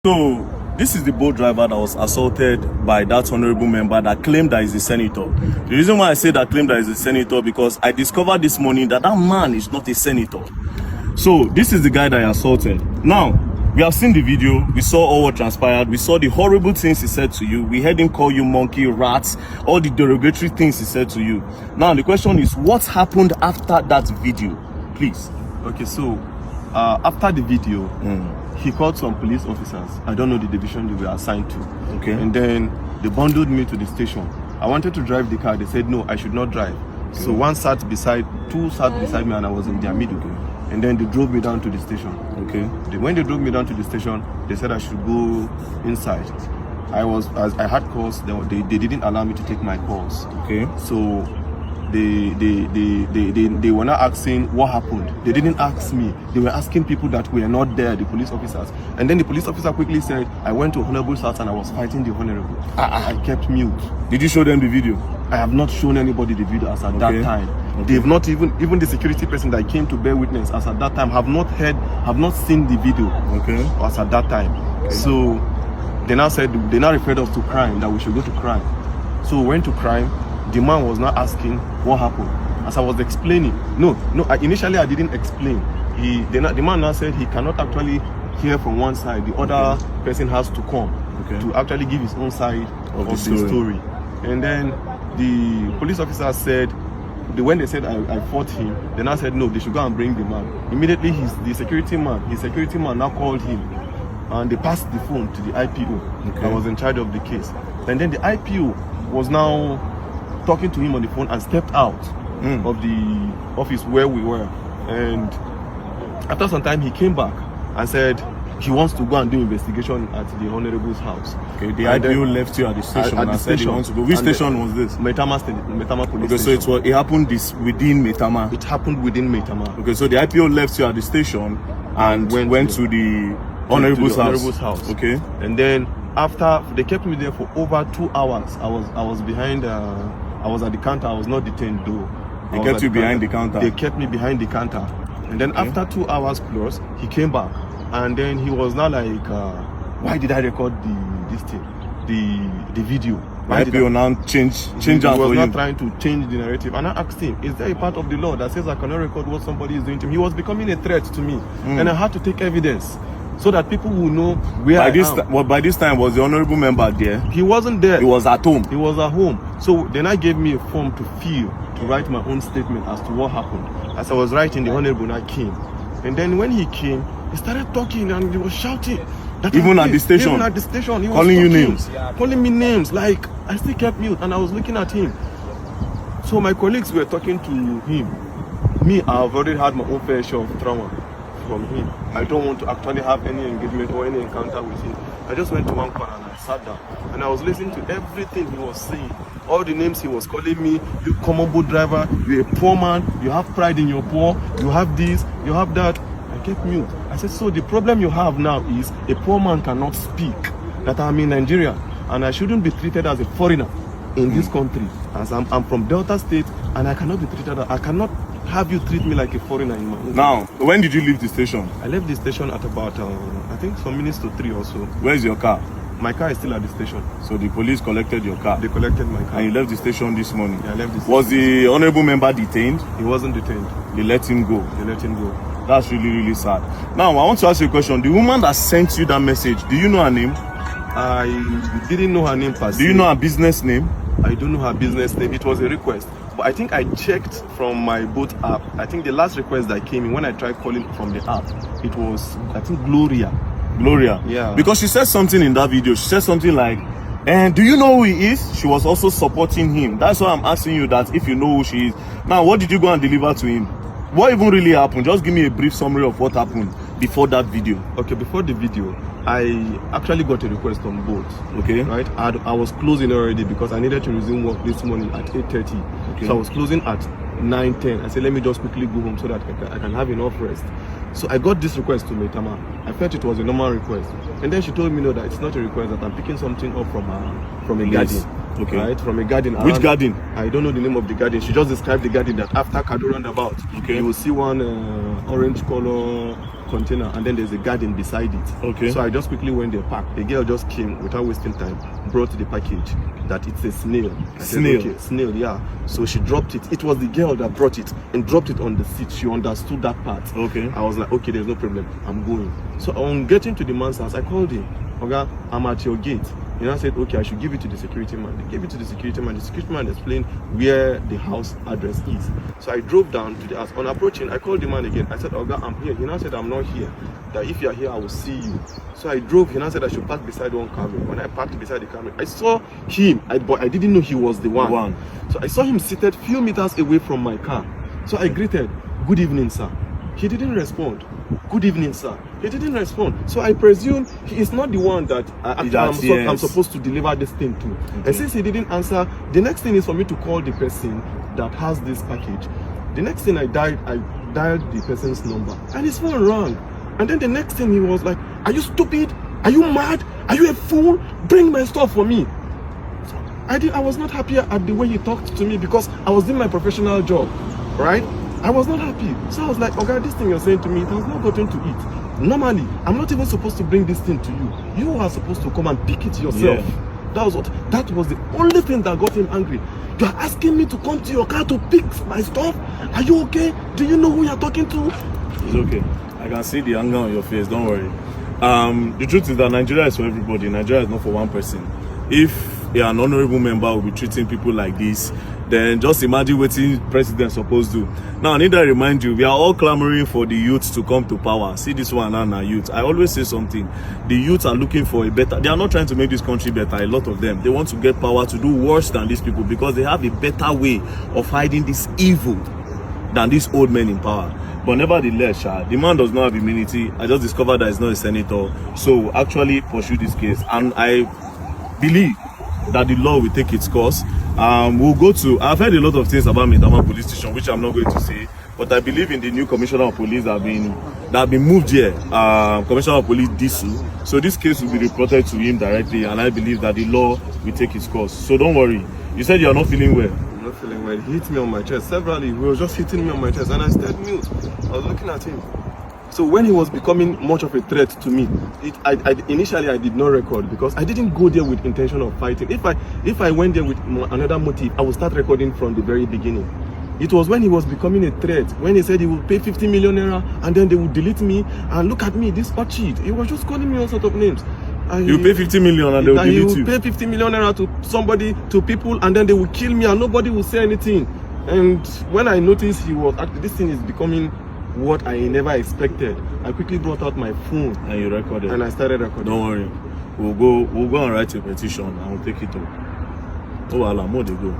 So this is the boat driver that was assaulted by that honorable member that claimed that he's a senator. The reason why I say that claimed that he's a senator because I discovered this morning that that man is not a senator. So this is the guy that I assaulted. Now, we have seen the video, we saw all what transpired, we saw the horrible things he said to you, we heard him call you monkey, rats, all the derogatory things he said to you. Now the question is, what happened after that video? Please. Okay, so after the video, he called some police officers. I don't know the division they were assigned to. Okay. And then they bundled me to the station. I wanted to drive the car. They said, no, I should not drive. Okay. So two sat beside me and I was in their middle. Okay. And then they drove me down to the station. Okay. When they drove me down to the station, they said I should go inside. As I had calls, they didn't allow me to take my calls. Okay. So they were not asking what happened. They didn't ask me. They were asking people that were not there, the police officers. And then the police officer quickly said, I went to Honorable's house and I was fighting the Honorable. I kept mute. Did you show them the video? I have not shown anybody the video as at that time. Okay. They've not even the security person that came to bear witness as at that time have not seen the video. Okay. As at that time. Okay. So they now referred us to crime, that we should go to crime. So we went to crime. The man was not asking what happened. As I was explaining, initially I didn't explain. The man now said he cannot actually hear from one side. The other person has to come to actually give his own side of the story. And then the police officer said, when they said I fought him, they now said no, they should go and bring the man. Immediately his security man now called him, and they passed the phone to the IPO that was in charge of the case. And then the IPO was now talking to him on the phone and stepped out of the office where we were. And after some time he came back and said he wants to go and do investigation at the Honorable's house. Okay, the IPO left you at the station and said he wants to go. Which station was this? Metama police station. So it happened within Metama? It happened within Metama. Okay, so the IPO left you at the station and went to the Honorable's house. Okay. And then after, they kept me there for over 2 hours. I was behind, I was at the counter. I was not detained though. They kept you behind the counter? They kept me behind the counter. And then after 2 hours plus, he came back. And then he was now like, why did I record the video? Why did I now change He was not trying to change the narrative. And I asked him, is there a part of the law that says I cannot record what somebody is doing to me? He was becoming a threat to me. And I had to take evidence so that people will know where I am. By this time, was the honorable member there? He wasn't there. He was at home? He was at home. So then I gave me a form to fill, to write my own statement as to what happened. As I was writing, the honorable I came. And then when he came, he started talking and he was shouting. Even at the station? Even at the station. He was calling you names? Calling me names. Like, I still kept mute and I was looking at him. So my colleagues were talking to him. Me, I've already had my own fair share of trauma from him. I don't want to actually have any engagement or any encounter with him. I just went to one corner and I sat down. And I was listening to everything he was saying. All the names he was calling me. You common boat driver, you're a poor man, you have pride in your poor, you have this, you have that. I kept mute. I said, so the problem you have now is a poor man cannot speak, that I'm in Nigeria and I shouldn't be treated as a foreigner in this country, as I'm from Delta State and I cannot be treated, I cannot have you treat me like a foreigner in my own. Now, when did you leave the station? I left the station at about, I think some minutes to 3 or so. Where's your car? My car is still at the station. So the police collected your car? They collected my car. And you left the station this morning? Yeah, I left the station. Was the honorable member detained? He wasn't detained. They let him go? They let him go. That's really, really sad. Now, I want to ask you a question. The woman that sent you that message, do you know her name? I didn't know her name per se. Do you know her business name? I don't know her business name. It was a request. But I think I checked from my boat app. I think the last request that came in when I tried calling from the app, it was, I think, Gloria. Gloria? Yeah. Because she said something in that video. She said something like, and do you know who he is? She was also supporting him. That's why I'm asking you that if you know who she is. Now, what did you go and deliver to him? What even really happened? Just give me a brief summary of what happened before that video. Okay, before the video, I actually got a request on boat. Okay. Right? I was closing already because I needed to resume work this morning at 8:30. Okay. So I was closing at 9:10. I said, let me just quickly go home so that I can have enough rest. So I got this request to Metama. I felt it was a normal request. And then she told me, no, that it's not a request, that I'm picking something up from a garden. Okay. Right? From a garden. Which garden? I don't know the name of the garden. She just described the garden that after Kado roundabout, you will see one orange color container, and then there's a garden beside it. Okay. So I just quickly went there, parked. The girl just came without wasting time, brought the package that it's a snail. I said, okay, snail, yeah. So she dropped it. It was the girl that brought it and dropped it on the seat. She understood that part. Okay. I was like, okay, there's no problem. I'm going. So on getting to the man's house, I called him. Okay, I'm at your gate. You know, I said, okay, I should give it to the security man. They gave it to the security man. The security man explained where the house address is. So I drove down to the house. On approaching, I called the man again. I said, Oga, I'm here. He now said, I'm not here. That if you're here, I will see you. So I drove. He now said I should park beside one car. When I parked beside the car, I saw him, but I didn't know he was the one. So I saw him seated few meters away from my car. So I greeted, good evening, sir. He didn't respond. Good evening, sir. He didn't respond. So I presume he is not the one that I'm supposed to deliver this thing to. Okay. And since he didn't answer, the next thing is for me to call the person that has this package. The next thing I dialed the person's number, and his phone rang. And then the next thing he was like, are you stupid? Are you mad? Are you a fool? Bring my stuff for me. So I was not happy at the way he talked to me because I was doing my professional job, right? I was not happy. So I was like, okay, this thing you're saying to me, it has not gotten to it. Normally, I'm not even supposed to bring this thing to you. You are supposed to come and pick it yourself. Yeah. That was the only thing that got him angry. You are asking me to come to your car to pick my stuff? Are you okay? Do you know who you're talking to? It's okay. I can see the anger on your face, don't worry. The truth is that Nigeria is for everybody. Nigeria is not for one person. If an honorable member will be treating people like this, then just imagine what the president supposed to do. Now, I need to remind you, we are all clamoring for the youth to come to power. See this one now, youth. I always say something. The youth are looking for a better... They are not trying to make this country better, a lot of them. They want to get power to do worse than these people because they have a better way of hiding this evil than these old men in power. But nevertheless, the man does not have immunity. I just discovered that he's not a senator. So actually pursue this case. And I believe that the law will take its course. We'll go to... I've heard a lot of things about Maitama police station, which I'm not going to say. But I believe in the new commissioner of police that have been moved here. Commissioner of police Disu. So this case will be reported to him directly. And I believe that the law will take its course. So don't worry. You said you're not feeling well. I'm not feeling well. He hit me on my chest. Severally, he was just hitting me on my chest. And I stayed mute. I was looking at him. So when he was becoming much of a threat to me, initially I did not record because I didn't go there with intention of fighting. If I went there with another motive, I would start recording from the very beginning. It was when he was becoming a threat, when he said he would pay 50 million naira and then they would delete me and look at me, this cheat. He was just calling me all sorts of names. You pay 50 million and they will delete you. Pay 50 million naira to somebody, to people, and then they will kill me and nobody will say anything. And when I noticed he was actually, this thing is becoming what I never expected, I quickly brought out my phone and you recorded. And I started recording. Don't worry, we'll go and write a petition and we'll take it up. Oh, Allah, more they go.